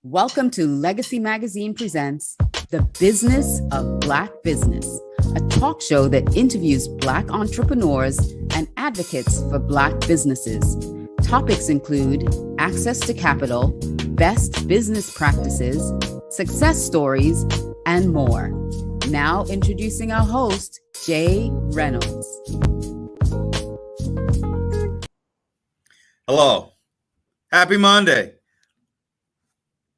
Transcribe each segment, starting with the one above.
Welcome to Legacy Magazine Presents The Business of Black Business, a talk show that interviews Black entrepreneurs and advocates for Black businesses. Topics include access to capital, best business practices, success stories, and more. Now introducing our host, Jay Reynolds. Hello. Happy Monday.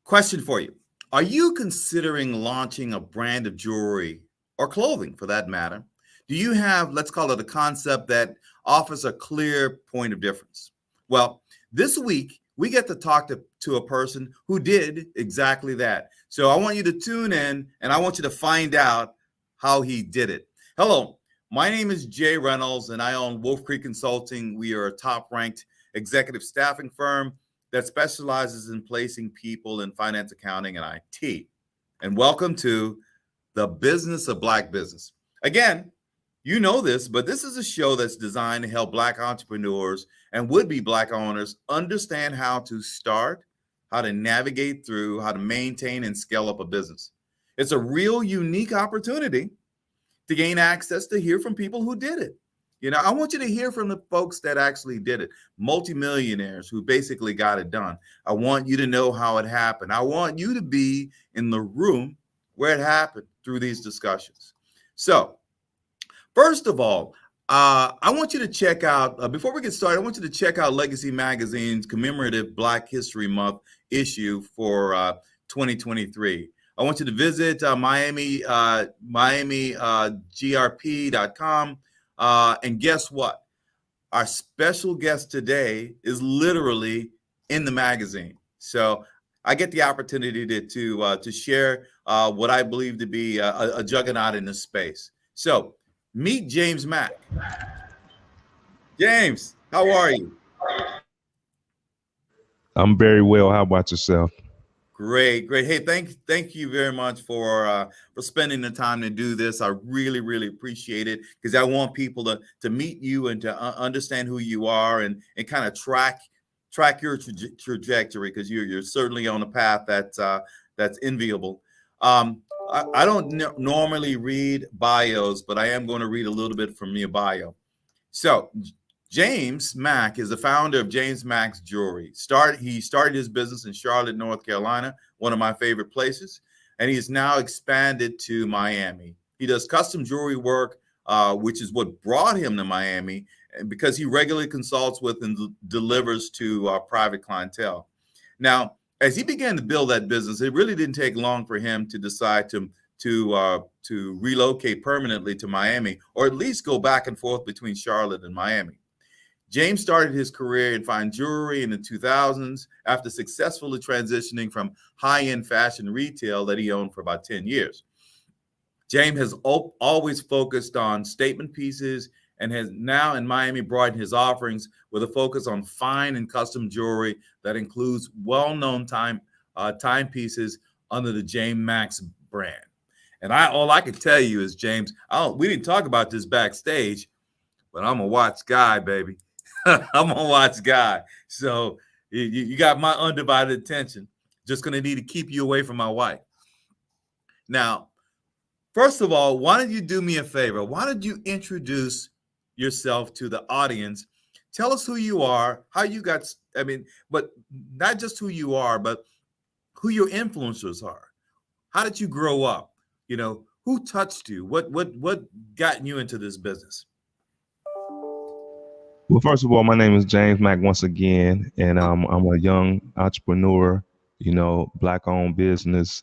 Question for you. Are you considering launching a brand of jewelry or clothing for that matter? Do you have, let's call it a concept that offers a clear point of difference? Well, this week we get to talk to a person who did exactly that. So I want you to tune in and I want you to find out how he did it. Hello, my name is Jay Reynolds and I own WolfCreek Consulting. We are a top-ranked executive staffing firm that specializes in placing people in finance, accounting, and IT. And welcome to the Business of Black Business. Again, you know this, but this is a show that's designed to help Black entrepreneurs and would-be Black owners understand how to start, how to navigate through, how to maintain and scale up a business. It's a real unique opportunity to gain access to hear from people who did it. You know, I want you to hear from the folks that actually did it, multimillionaires who basically got it done. I want you to know how it happened. I want you to be in the room where it happened through these discussions. So, first of all, I want you to check out, before we get started, I want you to check out Legacy Magazine's commemorative Black History Month issue for 2023. I want you to visit miamigrp.com. And guess what? Our special guest today is literally in the magazine. So I get the opportunity to share what I believe to be a juggernaut in this space. So meet James Mack. James, how are you? I'm very well. How about yourself? Great. Hey, thank you very much for spending the time to do this. I really appreciate it because I want people to meet you and to understand who you are and kind of track your trajectory because you're certainly on a path that's enviable. I don't normally read bios, but I am going to read a little bit from your bio. So James Mack is the founder of James Mack Jewelry. He started his business in Charlotte, North Carolina, one of my favorite places, and he has now expanded to Miami. He does custom jewelry work, which is what brought him to Miami, because he regularly consults with and delivers to private clientele. Now, as he began to build that business, it really didn't take long for him to decide to relocate permanently to Miami, or at least go back and forth between Charlotte and Miami. James started his career in fine jewelry in the 2000s after successfully transitioning from high-end fashion retail that he owned for about 10 years. James has always focused on statement pieces and has now in Miami broadened his offerings with a focus on fine and custom jewelry that includes well-known timepieces under the James Mack brand. And all I can tell you is, James, we didn't talk about this backstage, but I'm a watch guy, baby. I'm a watch guy. So you got my undivided attention. Just going to need to keep you away from my wife. Now, first of all, why don't you do me a favor? Why don't you introduce yourself to the audience? Tell us who you are, how you got, but not just who you are, but who your influencers are. How did you grow up? You know, who touched you? What got you into this business? Well, first of all, my name is James Mack once again, and I'm a young entrepreneur, Black-owned business.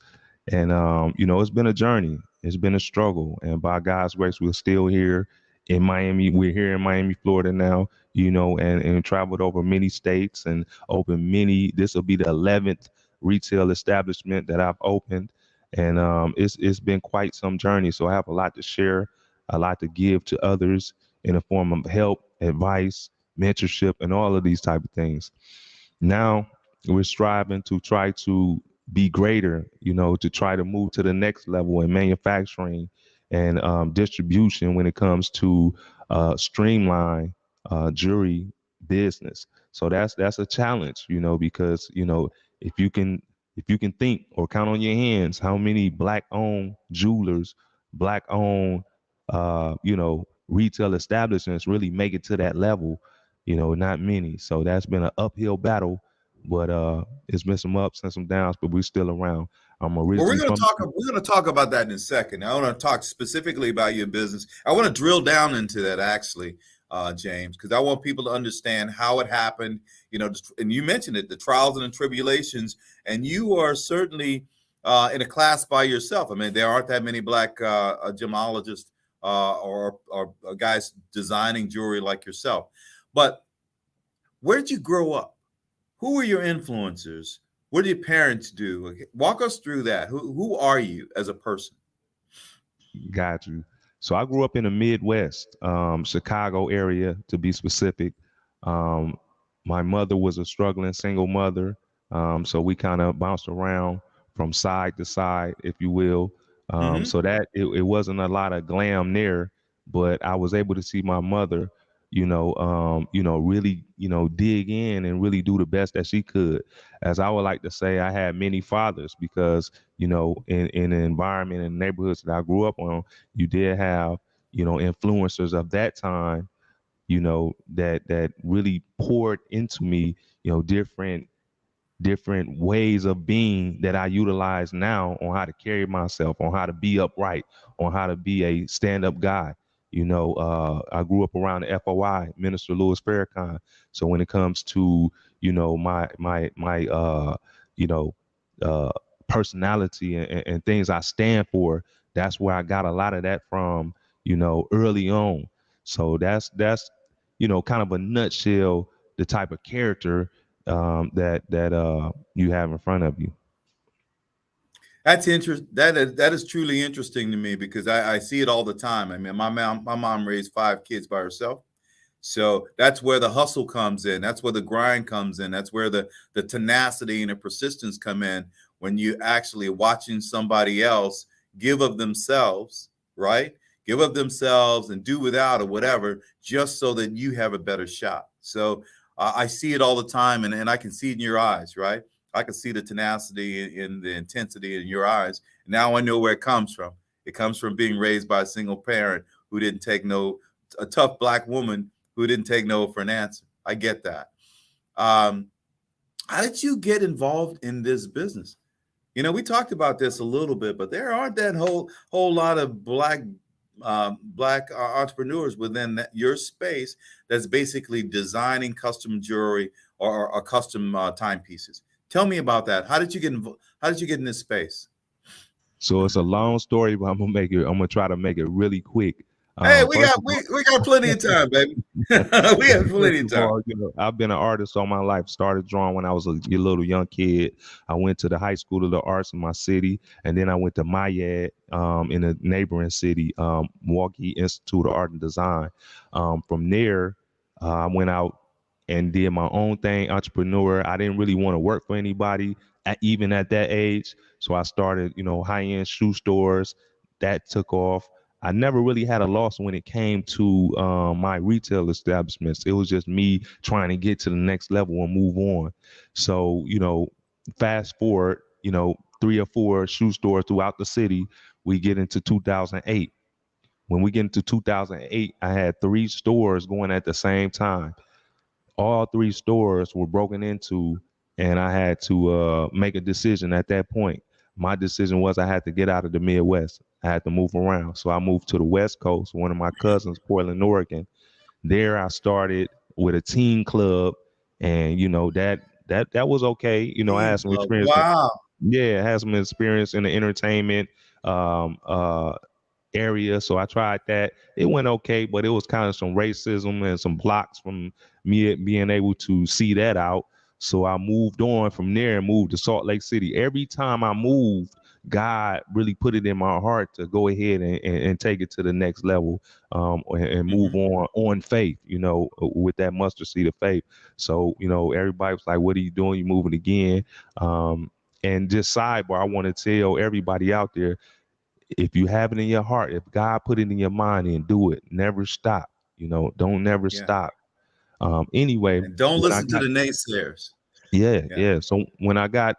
And, it's been a journey. It's been a struggle. And by God's grace, we're still here in Miami. We're here in Miami, Florida now, and traveled over many states and opened this will be the 11th retail establishment that I've opened. And it's been quite some journey. So I have a lot to share, a lot to give to others in the form of help, advice, mentorship, and all of these type of things. Now we're striving to try to be greater, to try to move to the next level in manufacturing and distribution when it comes to streamline jewelry business. So that's a challenge, because if you can If you can think or count on your hands how many black-owned jewelers, black-owned, retail establishments really make it to that level, not many. So that's been an uphill battle, but it's been some ups and some downs, but we're still around. I'm Well, originally from. we're gonna talk about that in a second. I want to talk specifically about your business. I want to drill down into that actually, James, because I want people to understand how it happened. And you mentioned it, the trials and the tribulations, and you are certainly in a class by yourself. I mean, there aren't that many black gemologists or guys designing jewelry like yourself. But where did you grow up? Who were your influencers? What did your parents do? Walk us through that. Who are you as a person? Got you. So I grew up in the Midwest, Chicago area to be specific. Um, my mother was a struggling single mother, so we kind of bounced around from side to side, if you will. Hmm. So that it wasn't a lot of glam there, but I was able to see my mother, really, dig in and really do the best that she could. As I would like to say, I had many fathers because in the environment and neighborhoods that I grew up on, you did have, influencers of that time, that really poured into me, different ways of being that I utilize now on how to carry myself, on how to be upright, on how to be a stand-up guy. I grew up around the FOI, Minister Louis Farrakhan. So when it comes to, my you know, uh, personality and things I stand for, that's where I got a lot of that from, early on. So that's kind of a nutshell, the type of character that you have in front of you. That's interesting. That is truly interesting to me because I see it all the time. I mean, my mom raised 5 kids by herself. So that's where the hustle comes in. That's where the grind comes in. That's where the tenacity and the persistence come in when you actually watching somebody else give of themselves, right? Give of themselves and do without or whatever, just so that you have a better shot. So I see it all the time, and I can see it in your eyes, right? I can see the tenacity and the intensity in your eyes. Now I know where it comes from. It comes from being raised by a single parent who didn't take no, a tough black woman who didn't take no for an answer. I get that. Um, how did you get involved in this business? We talked about this a little bit, but there aren't that whole lot of black entrepreneurs within your space that's basically designing custom jewelry or custom timepieces. Tell me about that. How did you get How did you get in this space? So it's a long story, but I'm gonna try to make it really quick. Hey, we First got of all, we got plenty of time, baby. We have plenty First of of time. all, I've been an artist all my life. Started drawing when I was a little young kid. I went to the High School of the Arts in my city, and then I went to Mayad in a neighboring city, Milwaukee Institute of Art and Design. From there, I went out and did my own thing, entrepreneur. I didn't really want to work for anybody, even at that age. So I started, high-end shoe stores. That took off. I never really had a loss when it came to my retail establishments. It was just me trying to get to the next level and move on. So, fast forward, 3 or 4 shoe stores throughout the city, we get into 2008. When we get into 2008, I had 3 stores going at the same time. All 3 stores were broken into, and I had to make a decision at that point. My decision was I had to get out of the Midwest. I had to move around. So I moved to the West Coast, one of my cousins, Portland, Oregon. There I started with a teen club, and that was okay. I Teen had some club. experience. Wow. Yeah, I had some experience in the entertainment um, uh, area. So I tried that. It went okay, but it was kind of some racism and some blocks from me being able to see that out. So I moved on from there and moved to Salt Lake City. Every time I moved, God really put it in my heart to go ahead and take it to the next level, and move Hmm. on faith, with that mustard seed of faith. So, everybody was like, what are you doing? You moving again? And just sidebar, I want to tell everybody out there, if you have it in your heart, if God put it in your mind, and do it. Never stop. Don't never Yeah. stop. Anyway, And don't when I listen to got the naysayers. yeah, Yeah. yeah. So when I got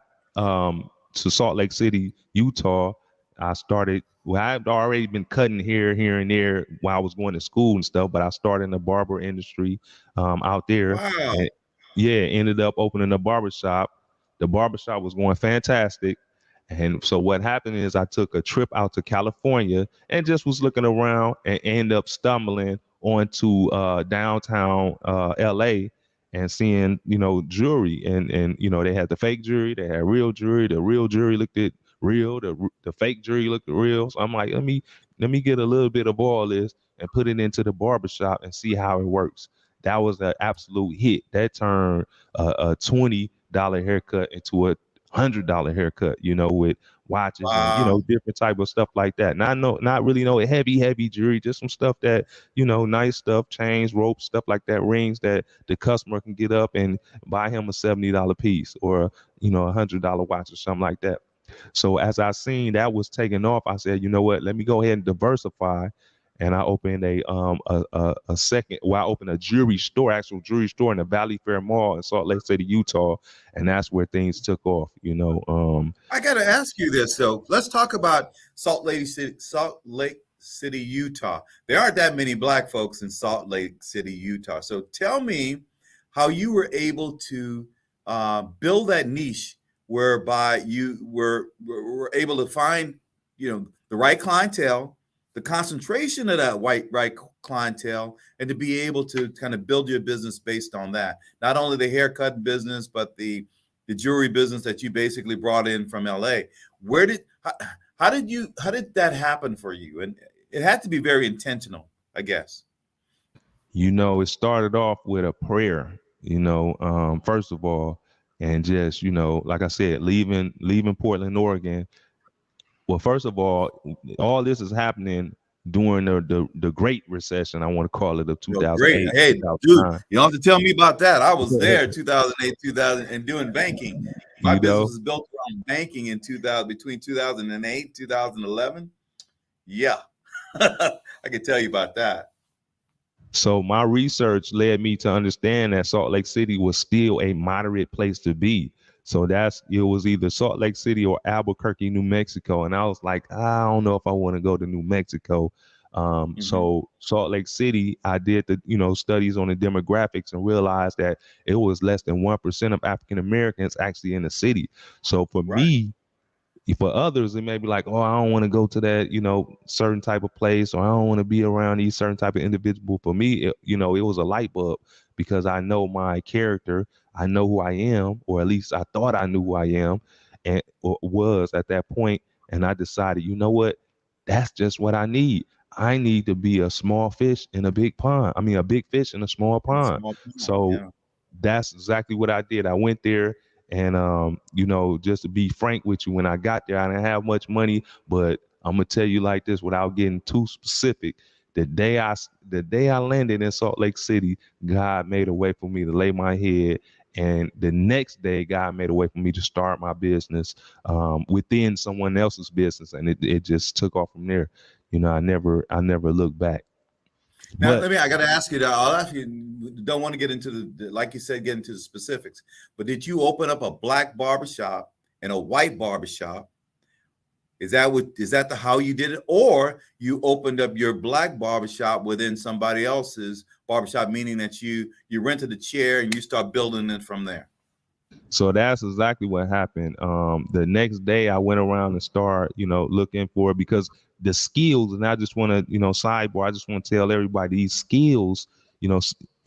to Salt Lake City, Utah. I started. Well, I've already been cutting hair here and there while I was going to school and stuff, but I started in the barber industry out there, Wow. and yeah, ended up opening a barber shop. The barber shop was going fantastic, and so what happened is I took a trip out to California and just was looking around and ended up stumbling onto downtown LA and seeing, jewelry, and they had the fake jewelry, they had real jewelry, the real jewelry looked at real, the fake jewelry looked at real. So I'm like, let me get a little bit of all this and put it into the barbershop and see how it works. That was an absolute hit. That turned a $20 haircut into a $100 haircut, with watches and Wow. different type of stuff like that. Not really no heavy jewelry, just some stuff that nice stuff, chains, ropes, stuff like that, rings that the customer can get up and buy him a $70 piece or $100 watch or something like that. So as I seen that was taking off, I said, you know what, let me go ahead and diversify. And I opened a second. Well, I opened a jewelry store, actual jewelry store in the Valley Fair Mall in Salt Lake City, Utah, and that's where things took off. I got to ask you this though. Let's talk about Salt Lake City, Utah. There aren't that many black folks in Salt Lake City, Utah. So tell me how you were able to build that niche whereby you were able to find, the right clientele, the concentration of that right clientele, and to be able to kind of build your business based on that. Not only the haircut business, but the jewelry business that you basically brought in from LA. Where did how did that happen for you? And it had to be very intentional, I guess. It started off with a prayer, first of all, and just, like I said, leaving Portland, Oregon. Well, first of all this is happening during the Great Recession. I want to call it of Well, great. 2008, Hey, dude, 2009. you don't have to tell me about that. I was there 2008, 2000 and doing banking. My You business know, was built around banking in 2000 between 2008, 2011. Yeah. I can tell you about that. So my research led me to understand that Salt Lake City was still a moderate place to be. So it was either Salt Lake City or Albuquerque, New Mexico. And I was like, I don't know if I want to go to New Mexico. Mhm. So Salt Lake City, I did the, studies on the demographics and realized that it was less than 1% of African Americans actually in the city. So for Right. me, for others, it may be like, oh, I don't want to go to that, certain type of place, or I don't want to be around these certain type of individual. For me, it was a light bulb because I know my character, I know who I am, or at least I thought I knew who I am, and or was at that point, and I decided, you know what, that's just what I need. I need to be a small fish in a big pond. I mean, a big fish in a small In a pond. small town. So Yeah. that's exactly what I did. I went there and just to be frank with you, when I got there, I didn't have much money, but I'm gonna tell you like this without getting too specific. The day I landed in Salt Lake City, God made a way for me to lay my head. And the next day, God made a way for me to start my business within someone else's business, and it just took off from there. I never looked back. Now, But I got to ask you that. I'll ask you, don't want to get into like you said, get into the specifics, but did you open up a black barbershop and a white barbershop? Is that the how you did it? Or you opened up your black barbershop within somebody else's barbershop, meaning that you rented a chair and you start building it from there? So that's exactly what happened. The next day I went around and started, looking for it because the skills, and I just want to, sidebar, I just want to tell everybody these skills,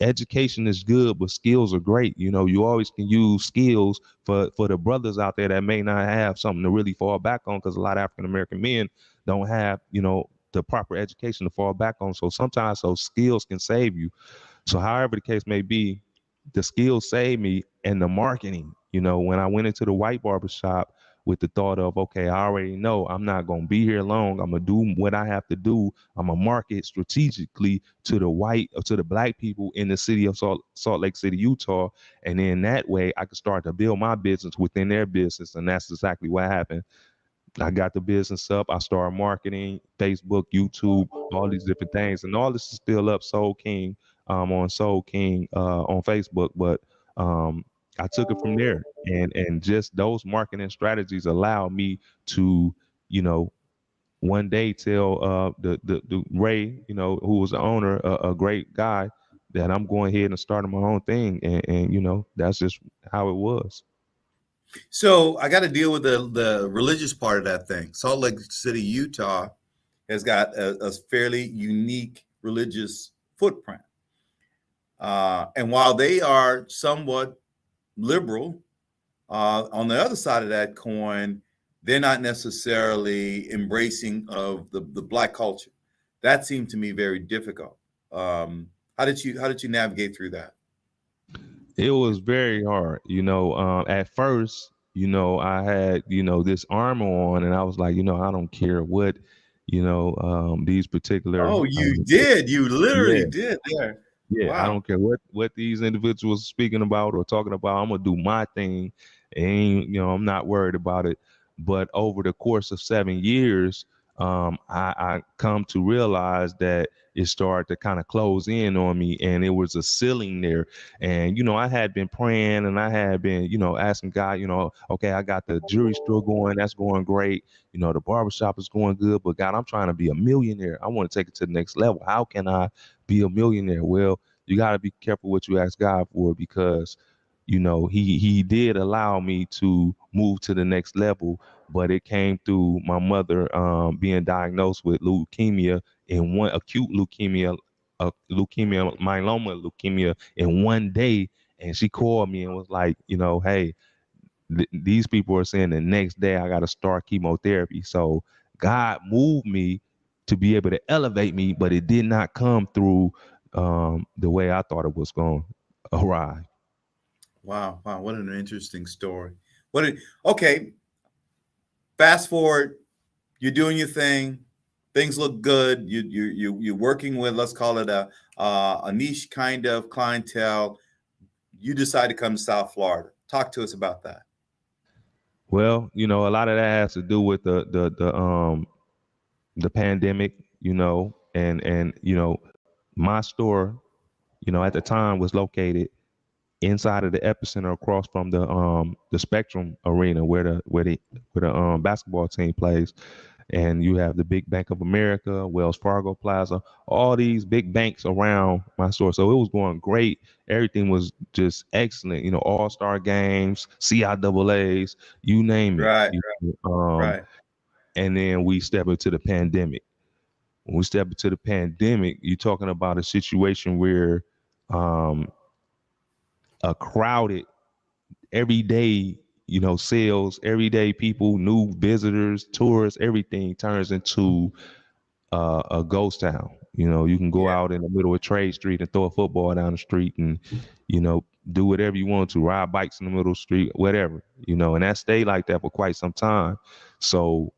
education is good, but skills are great. You always can use skills for the brothers out there that may not have something to really fall back on, because a lot of African American men don't have, the proper education to fall back on. So sometimes those skills can save you. So however the case may be, the skills saved me, and the marketing, when I went into the white barber shop with the thought of, okay, I already know I'm not going to be here long. I'm going to do what I have to do. I'm going to market strategically to the black people in the city of Salt Lake City, Utah. And then that way I could start to build my business within their business. And that's exactly what happened. I got the business up. I started marketing, Facebook, YouTube, all these different things, and all this is still up. Soul King, on Soul King on Facebook, but I took it from there, and just those marketing strategies allowed me to, you know, one day tell the Ray, you know, who was the owner, a great guy, that I'm going ahead and starting my own thing, and you know, that's just how it was. So I got to deal with the religious part of that thing. Salt Lake City, Utah, has got a fairly unique religious footprint, and while they are somewhat liberal, on the other side of that coin, they're not necessarily embracing of the black culture. That seemed to me very difficult. How did you navigate through that? It was very hard, you know. At first, you know, I had, you know, this armor on, and I was like, you know, I don't care what, you know, these particular, Oh, you did. You literally yeah, did there. yeah, I Wow. don't care what these individuals are speaking about or talking about. I'm gonna do my thing, and you know, I'm not worried about it. But over the course of 7 years, I come to realize that it started to kind of close in on me, and it was a ceiling there. And you know, I had been praying, and I had been, you know, asking God, you know, okay, I got the jewelry store going, that's going great. You know, the barbershop is going good, but God, I'm trying to be a millionaire. I want to take it to the next level. How can I be a millionaire? Well, you got to be careful what you ask God for, because you know he did allow me to move to the next level, but it came through my mother being diagnosed with leukemia, in one acute leukemia, leukemia, myeloma leukemia, in one day. And she called me and was like, you know, hey, these people are saying the next day I got to start chemotherapy. So God moved me to be able to elevate me, but it did not come through the way I thought it was going to arrive. Wow. Wow. What an interesting story. Okay. Fast forward, you're doing your thing. Things look good. You're working with, let's call it a niche kind of clientele. You decide to come to South Florida. Talk to us about that. Well, you know, a lot of that has to do with the pandemic, you know, and you know, my store, you know, at the time was located inside of the epicenter across from the Spectrum Arena where the basketball team plays. And you have the big Bank of America, Wells Fargo Plaza, all these big banks around my store. So it was going great. Everything was just excellent. You know, all-star games, CIAAs, you name it. Right. Right. And then we step into the pandemic. When we step into the pandemic, you're talking about a situation where um, a crowded every day, you know, sales, everyday people, new visitors, tourists, everything turns into a ghost town. You know, you can go Yeah. out in the middle of Trade Street and throw a football down the street, and, you know, do whatever you want to, ride bikes in the middle of the street, whatever, you know, and that stayed like that for quite some time. So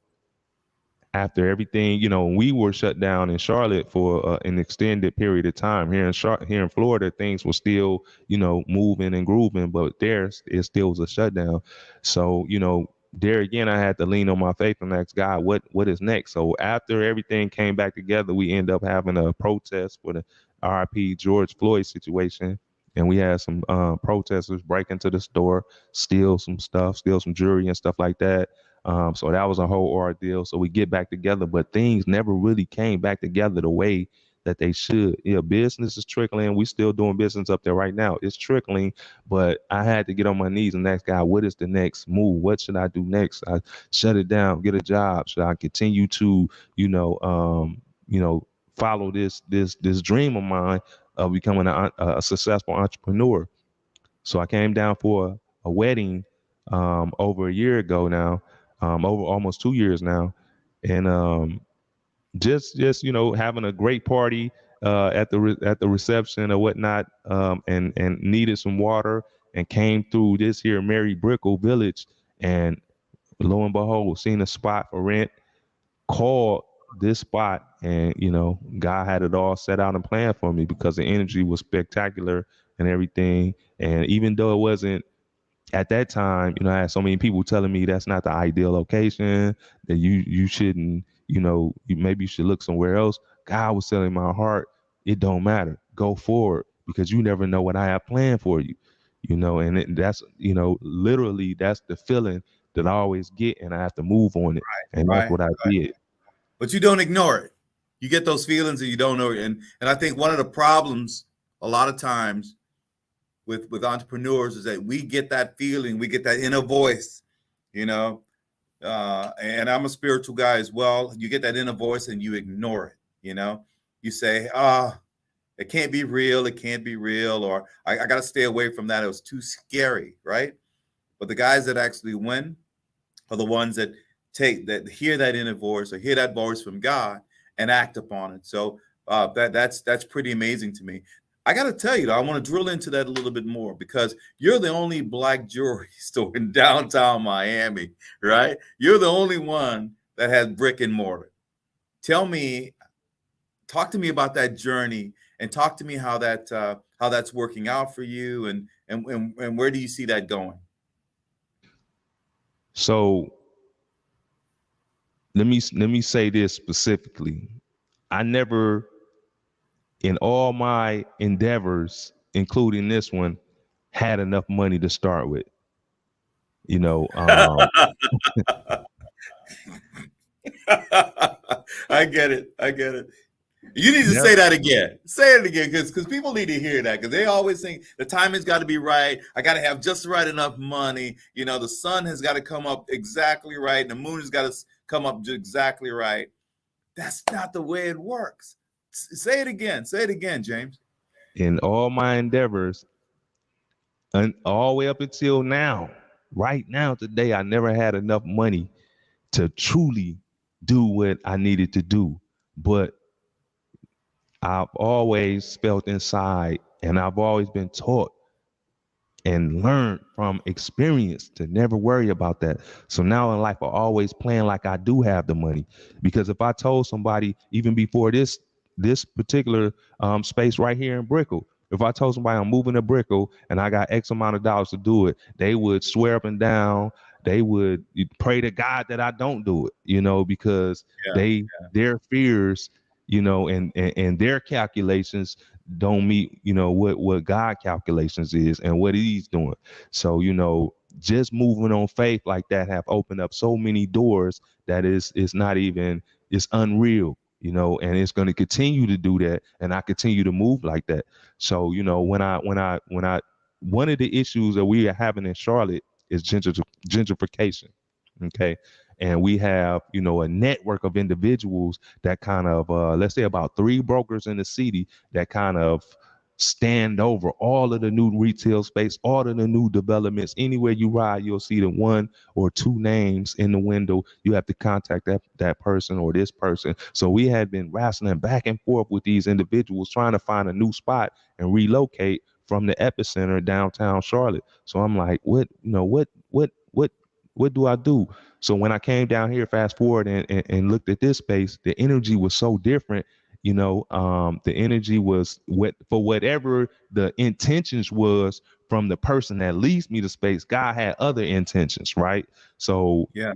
after everything, you know, we were shut down in Charlotte for an extended period of time. Here in Florida, things were still, you know, moving and grooving, but there it still was a shutdown. So, you know, there again, I had to lean on my faith and ask God, what is next? So after everything came back together, we end up having a protest for the RIP George Floyd situation. And we had some protesters break into the store, steal some stuff, steal some jewelry and stuff like that. So that was a whole ordeal. So we get back together, but things never really came back together the way that they should. Yeah, business is trickling. We still doing business up there right now. It's trickling, but I had to get on my knees and ask God, what is the next move? What should I do next? I shut it down, get a job. Should I continue to, you know, follow this dream of mine of becoming a successful entrepreneur? So I came down for a wedding over a year ago now, over almost 2 years now, and just you know, having a great party at the reception or whatnot, and needed some water, and came through this here Mary Brickle Village, and lo and behold, seen a spot for rent, called this spot, and you know, God had it all set out and planned for me because the energy was spectacular and everything. And even though it wasn't at that time, you know, I had so many people telling me that's not the ideal location, that you shouldn't, you know, maybe you should look somewhere else. God was telling my heart, it don't matter. Go forward, because you never know what I have planned for you. that's, literally that's the feeling that I always get, and I have to move on it. And that's Right. what I did. But you don't ignore it. You get those feelings and you don't know it. And I think one of the problems a lot of times with entrepreneurs is that we get that feeling, we get that inner voice, you know. And I'm a spiritual guy as well. You get that inner voice and you ignore it, you know. You say, it can't be real, it can't be real, or I gotta stay away from that. It was too scary, right? But the guys that actually win are the ones that hear that inner voice or hear that voice from God and act upon it. So that's pretty amazing to me. I got to tell you, though, I want to drill into that a little bit more because you're the only black jewelry store in downtown Miami, right? You're the only one that has brick and mortar. Tell me, talk to me about that journey and talk to me how that's working out for you and where do you see that going? So let me say this specifically. I never, in all my endeavors, including this one, had enough money to start with. You know, I get it. I get it. You need to never, say that again. Say it again because people need to hear that because they always think the timing's got to be right. I got to have just right enough money. You know, the sun has got to come up exactly right. And the moon has got to come up exactly right. That's not the way it works. Say it again. Say it again, James. in all my endeavors, and all the way up until now, right now, today, I never had enough money to truly do what I needed to do. But I've always felt inside, and I've always been taught and learned from experience to never worry about that. So now in life, I always plan like I do have the money, because if I told somebody even before this particular space right here in Brickell, if I told somebody I'm moving to Brickell and I got X amount of dollars to do it, they would swear up and down. They would pray to God that I don't do it, because Yeah. their fears, and their calculations don't meet, what God calculations is and what he's doing. So, just moving on faith like that have opened up so many doors that is not even, it's unreal, and it's going to continue to do that. And I continue to move like that. So, when I one of the issues that we are having in Charlotte is gentrification. Okay. And we have, a network of individuals that kind of, let's say about 3 brokers in the city that kind of stand over all of the new retail space, all of the new developments. Anywhere you ride, you'll see the 1 or 2 names in the window. You have to contact that person or this person. So we had been wrestling back and forth with these individuals trying to find a new spot and relocate from the epicenter downtown Charlotte. So I'm like, what do I do? So when I came down here, fast forward and looked at this space, the energy was so different. The energy was for whatever the intentions was from the person that leased me the space. God had other intentions, right? So Yeah.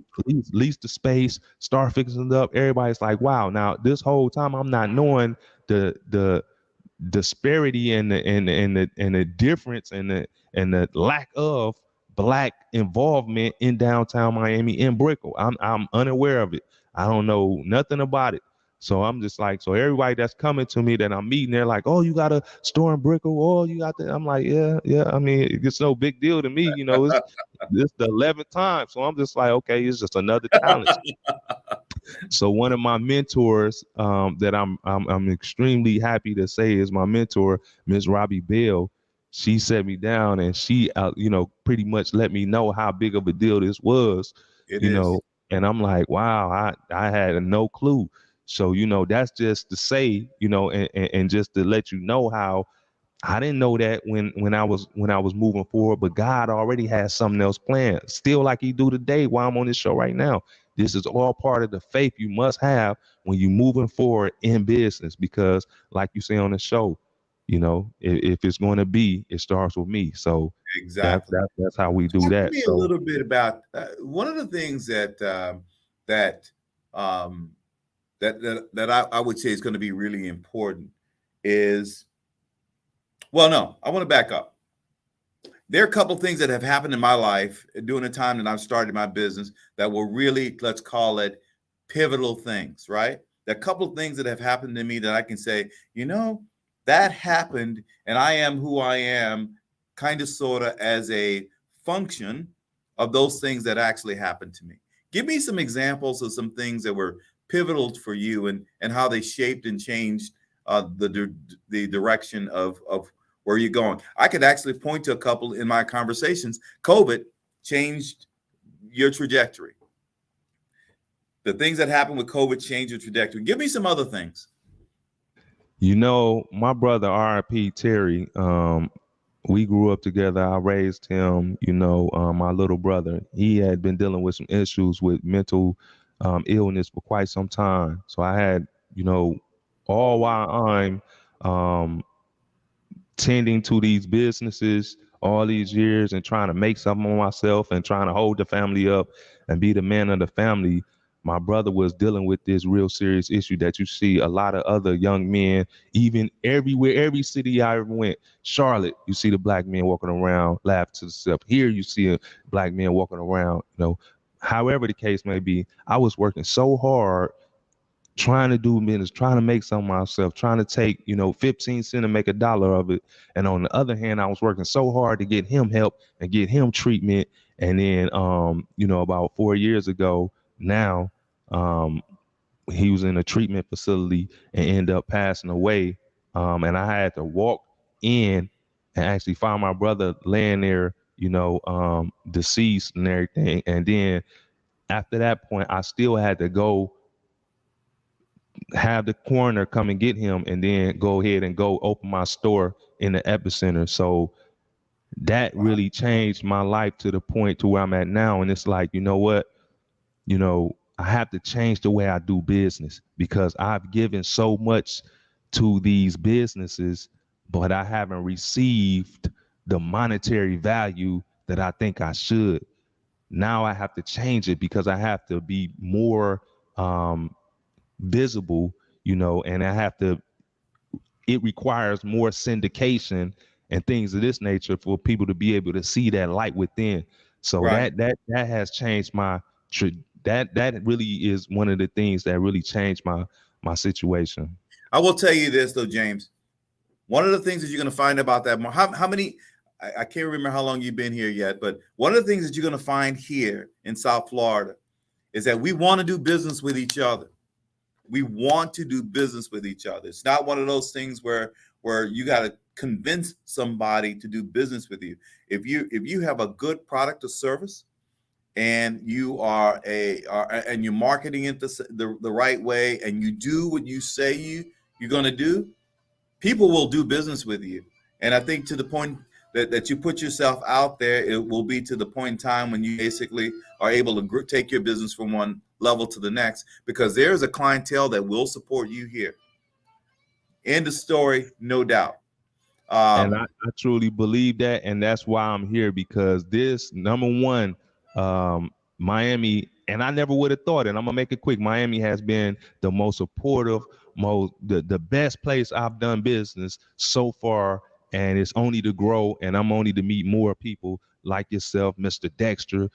lease the space, start fixing it up. Everybody's like, wow. Now this whole time I'm not knowing the disparity and the difference and the lack of black involvement in downtown Miami in Brickell. I'm unaware of it. I don't know nothing about it. So I'm just like, so everybody that's coming to me that I'm meeting, they're like, oh, you got a store in Brickell? Oh, you got that? I'm like, yeah, yeah. I mean, it's no big deal to me. It's the 11th time. So I'm just like, okay, it's just another challenge. So one of my mentors, that I'm extremely happy to say is my mentor, Miss Robbie Bell. She set me down and she, pretty much let me know how big of a deal this was, It you is. know. And I'm like, wow, I had no clue. So, that's just to say, and just to let you know how I didn't know that when I was moving forward, but God already has something else planned. Still like he do today while I'm on this show right now. This is all part of the faith you must have when you're moving forward in business, because like you say on the show, if it's going to be, it starts with me. So that's Exactly. that's that's how we do Talk to that. me a So little bit about one of the things that um, that I would say is going to be really important is, well, no, I want to back up. There are a couple of things that have happened in my life during the time that I've started my business that were really, let's call it, pivotal things, right? There are a couple of things that have happened to me that I can say, that happened, and I am who I am, kind of, sort of, as a function of those things that actually happened to me. Give me some examples of some things that were pivotal for you, and how they shaped and changed the direction of where you're going. I could actually point to a couple in my conversations. COVID changed your trajectory. The things that happened with COVID changed your trajectory. Give me some other things. My brother, R.I.P. Terry, we grew up together. I raised him, my little brother. He had been dealing with some issues with mental illness for quite some time. So I had, all while I'm tending to these businesses all these years and trying to make something of myself and trying to hold the family up and be the man of the family, my brother was dealing with this real serious issue that you see a lot of other young men, even everywhere, every city I ever went. Charlotte, you see the black men walking around, laugh to themselves. Here you see a black man walking around, however the case may be. I was working so hard trying to do business, trying to make something of myself, trying to take, 15 cents and make a dollar of it. And on the other hand, I was working so hard to get him help and get him treatment. And then, about 4 years ago now, he was in a treatment facility and ended up passing away. And I had to walk in and actually find my brother laying there, deceased and everything. And then after that point, I still had to go have the coroner come and get him and then go ahead and go open my store in the epicenter. So that really changed my life to the point to where I'm at now. And it's like, you know what, I have to change the way I do business because I've given so much to these businesses, but I haven't received the monetary value that I think I should. Now I have to change it because I have to be more visible, and it requires more syndication and things of this nature for people to be able to see that light within. So Right. that has changed that really is one of the things that really changed my situation. I will tell you this though, James. One of the things that you're going to find about that, how many, I can't remember how long you've been here yet, but one of the things that you're going to find here in South Florida is that we want to do business with each other. We want to do business with each other. It's not one of those things where you got to convince somebody to do business with you. If you have a good product or service and you are and you're marketing it the right way and you do what you say you're going to do, people will do business with you. And I think to the point that you put yourself out there, it will be to the point in time when you basically are able to take your business from one level to the next, because there's a clientele that will support you here. End of story, no doubt. And I truly believe that, and that's why I'm here, because this, number one, Miami, and I never would have thought it. I'm gonna make it quick. Miami has been the most supportive, the best place I've done business so far, and it's only to grow. And I'm only to meet more people like yourself, Mr. Dexter,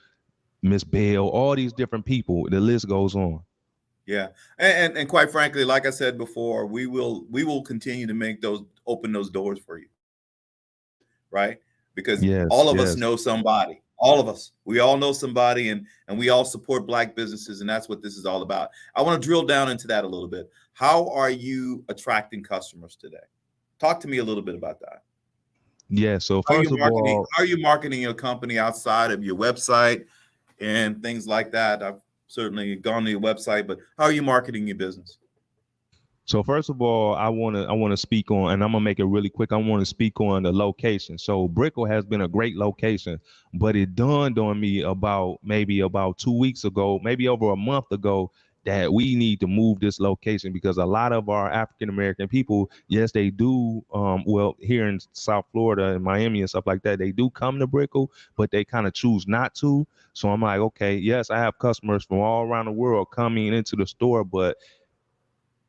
Miss Bell, all these different people. The list goes on. Yeah, and quite frankly, like I said before, we will continue to open those doors for you, right? Because Yes, all of us yes. know somebody. All of us, we all know somebody, and we all support Black businesses, and that's what this is all about. I want to drill down into that a little bit. How are you attracting customers today? Talk to me a little bit about that. Yeah. So How are you first of marketing? all, How are you marketing your company outside of your website and things like that? I've certainly gone to your website, but how are you marketing your business? I wanna speak on, and I'm gonna make it really quick. I want to speak on the location. So Brickell has been a great location, but it dawned on me about 2 weeks ago, maybe over a month ago, that we need to move this location because a lot of our African American people, yes, they do. Well, here in South Florida and Miami and stuff like that, they do come to Brickell, but they kind of choose not to. So I'm like, okay, yes, I have customers from all around the world coming into the store, but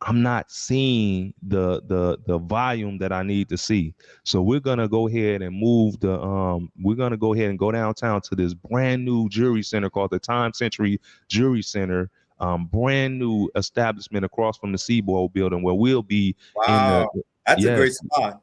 I'm not seeing the volume that I need to see. So we're gonna go ahead and move the we're gonna go ahead and go downtown to this brand new jewelry center called the Time Century Jewelry Center. Brand new establishment across from the Seaboard building where we'll be in the Wow, that's a great yes. spot.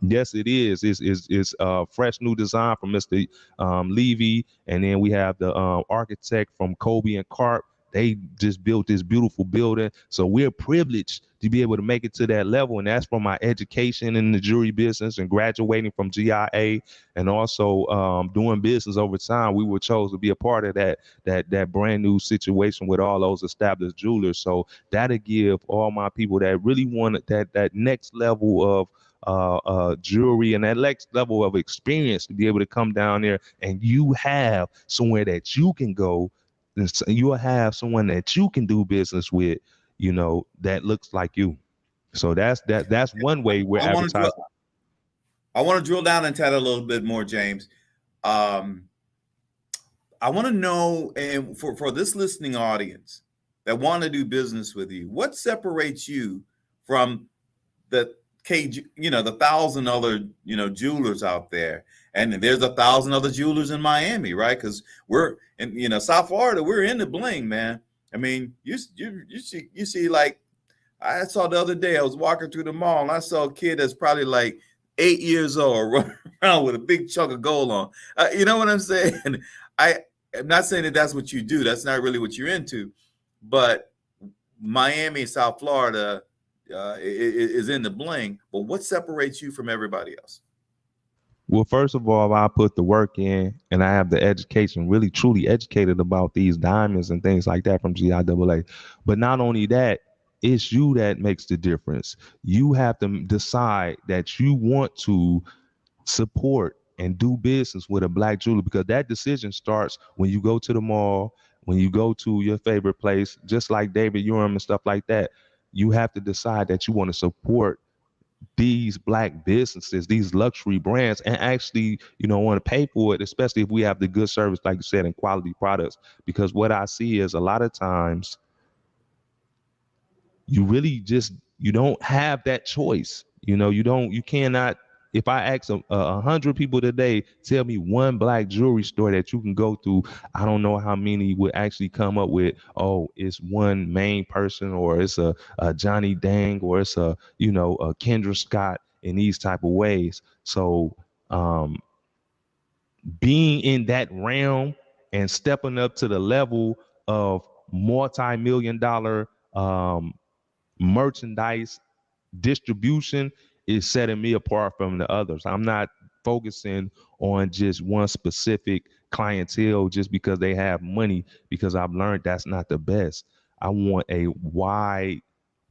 Yes, it is. It's fresh new design from Mr. Levy, and then we have the architect from Kobe and Carp. They just built this beautiful building, so we're privileged to be able to make it to that level, and that's from my education in the jewelry business and graduating from GIA, and also doing business over time. We were chosen to be a part of that brand new situation with all those established jewelers. So that'll give all my people that really want that next level of jewelry and that next level of experience to be able to come down there, and you have somewhere that you can go, and you'll have someone that you can do business with, that looks like you. So that's one way we're I want to drill, advertising. I want to drill down into that a little bit more, James. Um, I want to know, and for this listening audience that want to do business with you, what separates you from the the thousand other, jewelers out there, and there's 1,000 other jewelers in Miami, right? Because we're in, South Florida, we're in the bling, man. I mean, you see, like I saw the other day, I was walking through the mall and I saw a kid that's probably like 8 years old running around with a big chunk of gold on. You know what I'm saying? I am not saying that that's what you do. That's not really what you're into, but Miami, South Florida is in the bling. But what separates you from everybody else? Well, first of all, I put the work in and I have the education, really truly educated about these diamonds and things like that from GIAA. But not only that, it's you that makes the difference. You have to decide that you want to support and do business with a black jeweler, because that decision starts when you go to the mall, when you go to your favorite place, just like David Urim and stuff like that. You have to decide that you want to support these black businesses, these luxury brands, and actually, want to pay for it, especially if we have the good service, like you said, and quality products. Because what I see is a lot of times you really just you don't have that choice. You cannot. If I ask 100 people today, tell me one black jewelry store that you can go through, I don't know how many would actually come up with, oh, it's one main person, or it's a Johnny Dang, or it's a Kendra Scott, in these type of ways. So being in that realm and stepping up to the level of multi-million dollar merchandise distribution is setting me apart from the others. I'm not focusing on just one specific clientele just because they have money, because I've learned that's not the best. I want a wide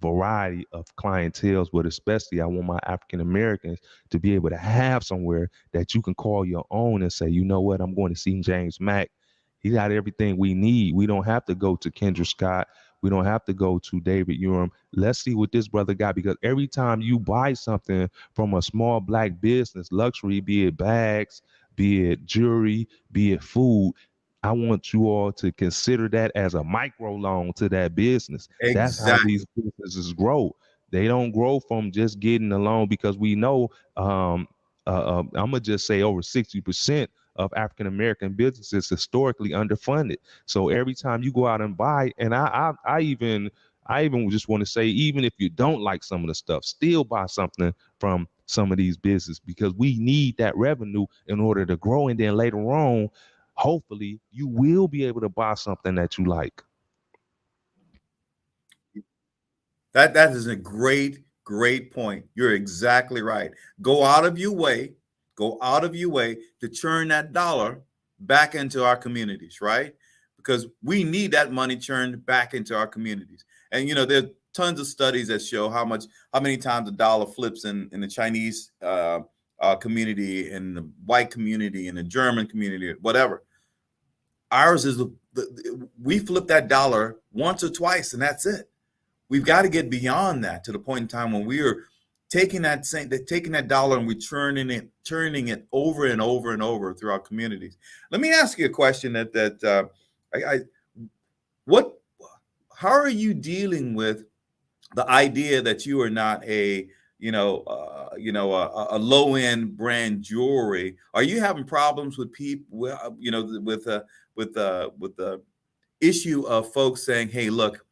variety of clientels, but especially I want my African Americans to be able to have somewhere that you can call your own and say, you know what, I'm going to see James Mack. He got everything we need. We don't have to go to Kendra Scott. We don't have to go to David Urim. Let's see what this brother got, because every time you buy something from a small black business, luxury, be it bags, be it jewelry, be it food, I want you all to consider that as a micro loan to that business. That's how Exactly. these businesses grow. They don't grow from just getting a loan, because we know, I'm gonna just say over 60% of African American businesses historically underfunded. So every time you go out and buy, and I even just want to say, even if you don't like some of the stuff, still buy something from some of these businesses, because we need that revenue in order to grow. And then later on, hopefully, you will be able to buy something that you like. That is a great point. You're exactly right. Go out of your way, go out of your way to churn that dollar back into our communities, right? Because we need that money churned back into our communities. And there's tons of studies that show how many times the dollar flips in the Chinese community, in the white community, in the German community, whatever. Ours is we flip that dollar once or twice, and that's it. We've got to get beyond that to the point in time when we are taking that dollar and we're turning it over and over and over through our communities. Let me ask you a question I what how are you dealing with the idea that you are not a a low end brand jewelry. Are you having problems with people, with the issue of folks saying, "Hey, look,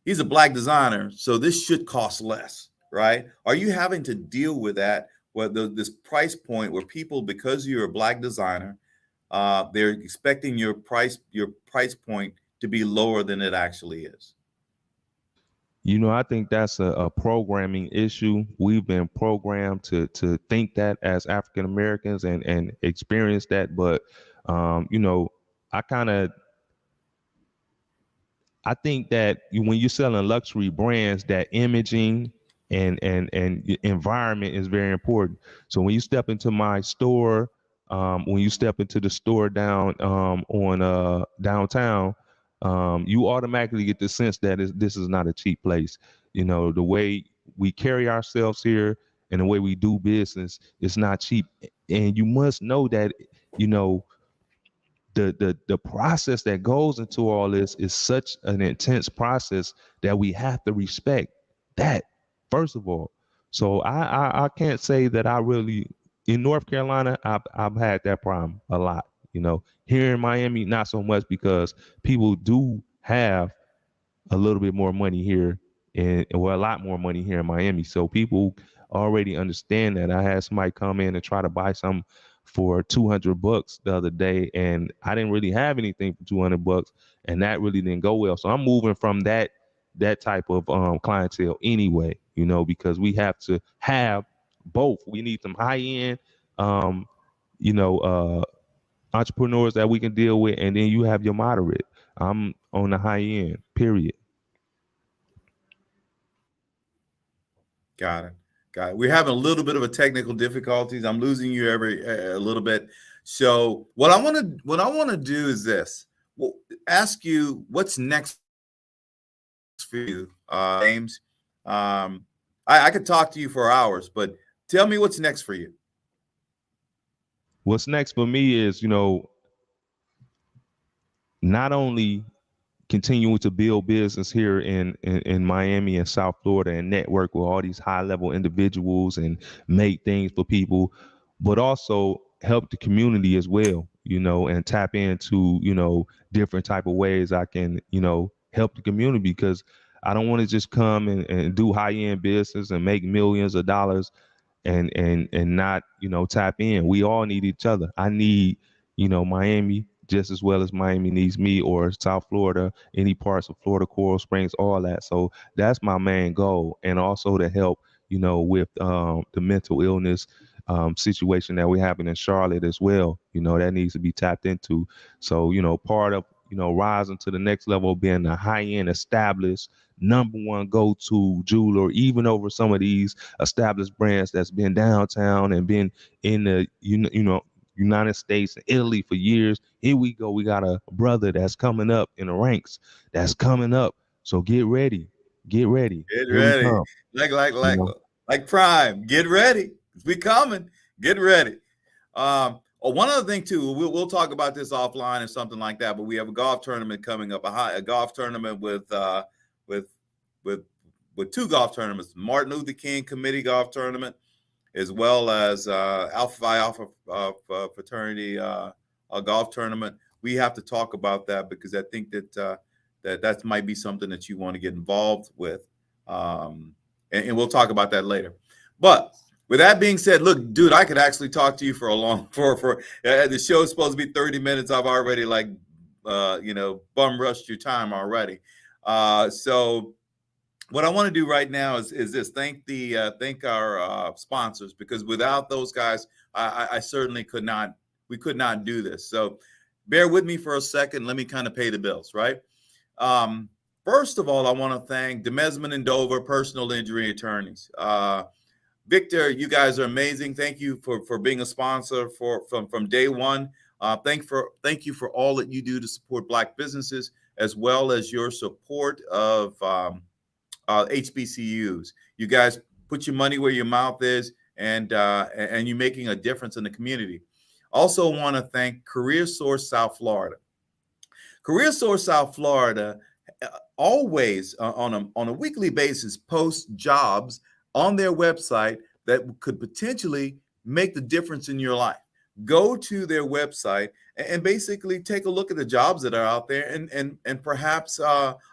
he's a black designer, so this should cost less," right? Are you having to deal with that, where this price point where people, because you're a black designer, they're expecting your price point to be lower than it actually is? I think that's a programming issue. We've been programmed to think that as African Americans and experience that, but I kind of I think that when you're selling luxury brands, that imaging and environment is very important. So when you step into my store, when you step into the store on downtown, you automatically get the sense that this is not a cheap place. The way we carry ourselves here and the way we do business is not cheap, and you must know that. You know the process that goes into all this is such an intense process that we have to respect that, first of all. So I can't say that I really, in North Carolina, I've had that problem a lot. Here in Miami, not so much, because people do have a little bit more money here, and well, a lot more money here in Miami. So people already understand that. I had somebody come in and try to buy some for $200 the other day, and I didn't really have anything for $200, and that really didn't go well. So I'm moving from that type of clientele anyway, because we have to have both. We need some high end, um, you know, uh, entrepreneurs that we can deal with, and then you have your moderate. I'm on the high end, period. Got it. Got it. We're having a little bit of a technical difficulties. I'm losing you every a little bit. So what I want to do is this. Well, ask you what's next for you, James. I could talk to you for hours, but tell me what's next for you. What's next for me is, not only continuing to build business here in Miami and South Florida and network with all these high level individuals and make things for people, but also help the community as well, and tap into, different type of ways I can, help the community, because I don't want to just come and do high end business and make millions of dollars and not tap in. We all need each other. I need Miami just as well as Miami needs me, or South Florida, any parts of Florida, Coral Springs, all that. So that's my main goal, and also to help with the mental illness situation that we're having in Charlotte as well. That needs to be tapped into. So part of rising to the next level, being a high end established number one go-to jeweler, even over some of these established brands that's been downtown and been in the United States and Italy for years. Here we go. We got a brother that's coming up in the ranks. That's coming up. So get ready. Get ready. Get Here we ready. come. Like like You like know. like Prime. Get ready. We coming. Get ready. One other thing too, we'll talk about this offline or something like that. But we have a golf tournament coming up, a golf tournament with with with two golf tournaments: Martin Luther King Committee golf tournament, as well as Alpha Phi Alpha fraternity a golf tournament. We have to talk about that, because I think that might be something that you want to get involved with, and we'll talk about that later. But with that being said, look, dude, I could actually talk to you for a long for the show is supposed to be 30 minutes. I've already bum rushed your time already. So what I want to do right now is this: thank our sponsors, because without those guys, I certainly could not. We could not do this. So bear with me for a second. Let me kind of pay the bills, right? First of all, I want to thank Demesman and Dover Personal Injury Attorneys. Victor, you guys are amazing. Thank you for being a sponsor from day one. Thank you for all that you do to support Black businesses, as well as your support of HBCUs. You guys put your money where your mouth is, and you're making a difference in the community. Also want to thank Career Source South Florida. Career Source South Florida always on a weekly basis post jobs on their website that could potentially make the difference in your life. Go to their website and basically take a look at the jobs that are out there and perhaps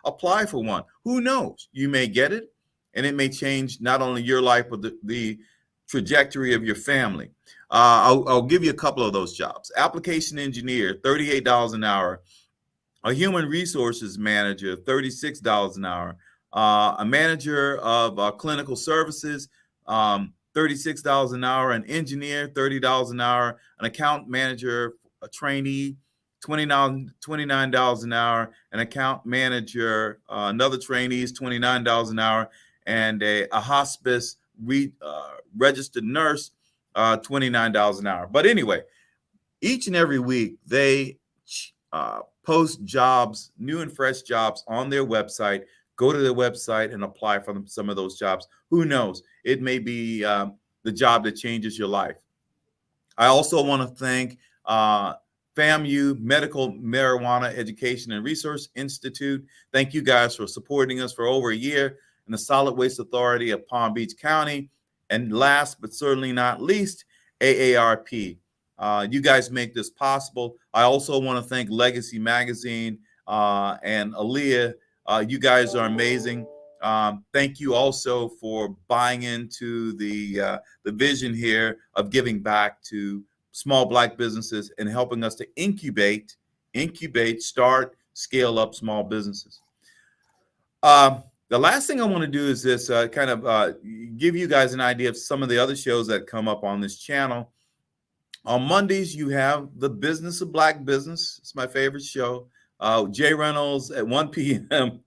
apply for one. Who knows? You may get it, and it may change not only your life but the trajectory of your family. I'll give you a couple of those jobs. Application engineer, $38 an hour. A human resources manager, $36 an hour. A manager of clinical services, $36 an hour. An engineer, $30 an hour. An account manager, a trainee, $29 an hour. An account manager, another trainee is $29 an hour. And a hospice registered nurse, $29 an hour. But anyway, each and every week they post jobs, new and fresh jobs on their website. Go to their website and apply for some of those jobs. Who knows? It may be the job that changes your life. I also want to thank FAMU Medical Marijuana Education and Research Institute. Thank you guys for supporting us for over a year. And the Solid Waste Authority of Palm Beach County. And last but certainly not least, AARP. You guys make this possible. I also want to thank Legacy Magazine and Aaliyah. You guys are amazing. Thank you also for buying into the vision here of giving back to small Black businesses and helping us to incubate, start, scale up small businesses. The last thing I want to do is this give you guys an idea of some of the other shows that come up on this channel. On Mondays, you have The Business of Black Business. It's my favorite show. Jay Reynolds at 1 p.m.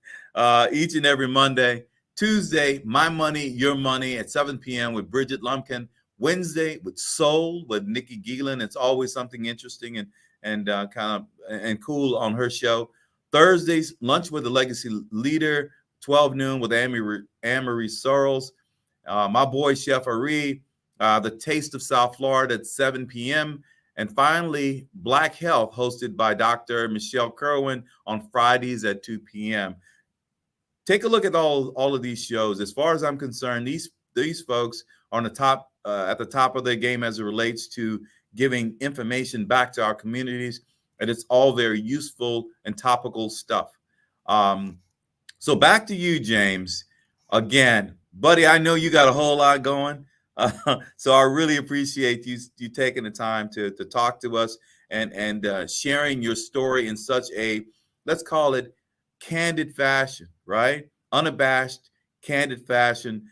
Each and every Monday. Tuesday, My Money, Your Money at 7 p.m. with Bridget Lumpkin. Wednesday with Soul with Nikki Gielen. It's always something interesting and cool on her show. Thursdays, Lunch with the Legacy Leader, 12 noon with Anne-Marie Sorrells. My boy, Chef Ari. The Taste of South Florida at 7 p.m. And finally, Black Health, hosted by Dr. Michelle Kerwin on Fridays at 2 p.m. Take a look at all of these shows. As far as I'm concerned, these folks are on the top at the top of their game as it relates to giving information back to our communities, and it's all very useful and topical stuff. So back to you, James. Again, buddy, I know you got a whole lot going. So I really appreciate you taking the time to talk to us and sharing your story in such a, let's call it, candid fashion, right? Unabashed, candid fashion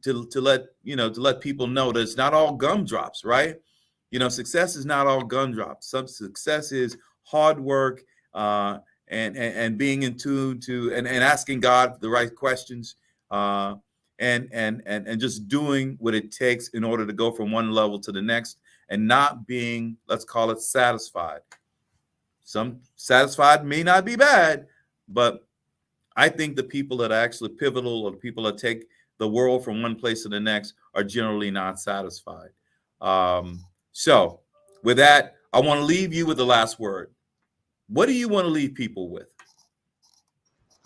to let people know that it's not all gumdrops, right? Success is not all gumdrops. Some success is hard work and being in tune to and asking God the right questions. And just doing what it takes in order to go from one level to the next and not being, let's call it, satisfied. Some satisfied may not be bad, but I think the people that are actually pivotal or the people that take the world from one place to the next are generally not satisfied. So with that, I want to leave you with the last word. What do you want to leave people with?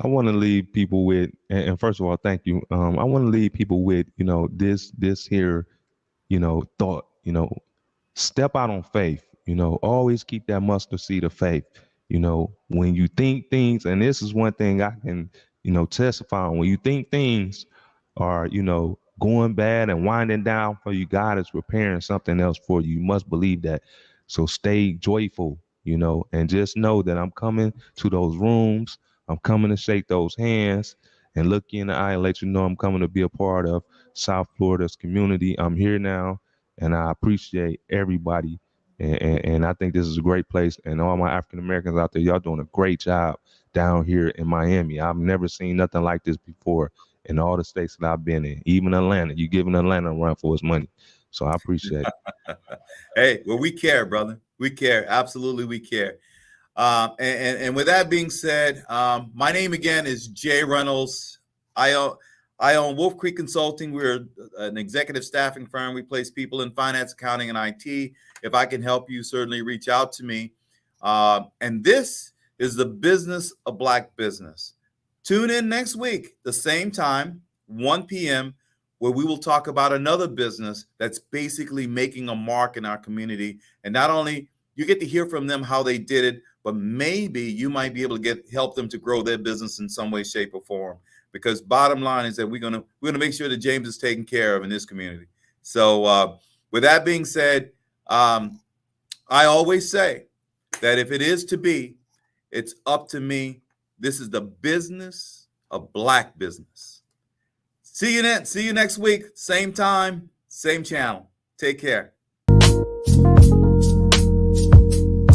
I want to leave people with, and first of all, thank you. I want to leave people with, this here, thought, step out on faith, always keep that mustard seed of faith. When you think things, and this is one thing I can, testify on, when you think things are, going bad and winding down for you, God is preparing something else for you. You must believe that. So stay joyful, and just know that I'm coming to those rooms. I'm coming to shake those hands and look you in the eye and let you know I'm coming to be a part of South Florida's community. I'm here now, and I appreciate everybody. And I think this is a great place. And all my African Americans out there, y'all doing a great job down here in Miami. I've never seen nothing like this before in all the states that I've been in, even Atlanta. You giving Atlanta a run for its money. So I appreciate it. Hey, well, we care, brother. We care. Absolutely, we care. And with that being said, my name again is Jay Reynolds. I own WolfCreek Consulting. We're an executive staffing firm. We place people in finance, accounting, and IT. If I can help you, certainly reach out to me. And this is the business of Black business. Tune in next week, the same time, 1 p.m., where we will talk about another business that's basically making a mark in our community. And not only you get to hear from them how they did it, but maybe you might be able to help them to grow their business in some way, shape, or form. Because bottom line is that we're gonna make sure that James is taken care of in this community. So with that being said, I always say that if it is to be, it's up to me. This is the business of Black business. See you next week, same time, same channel. Take care.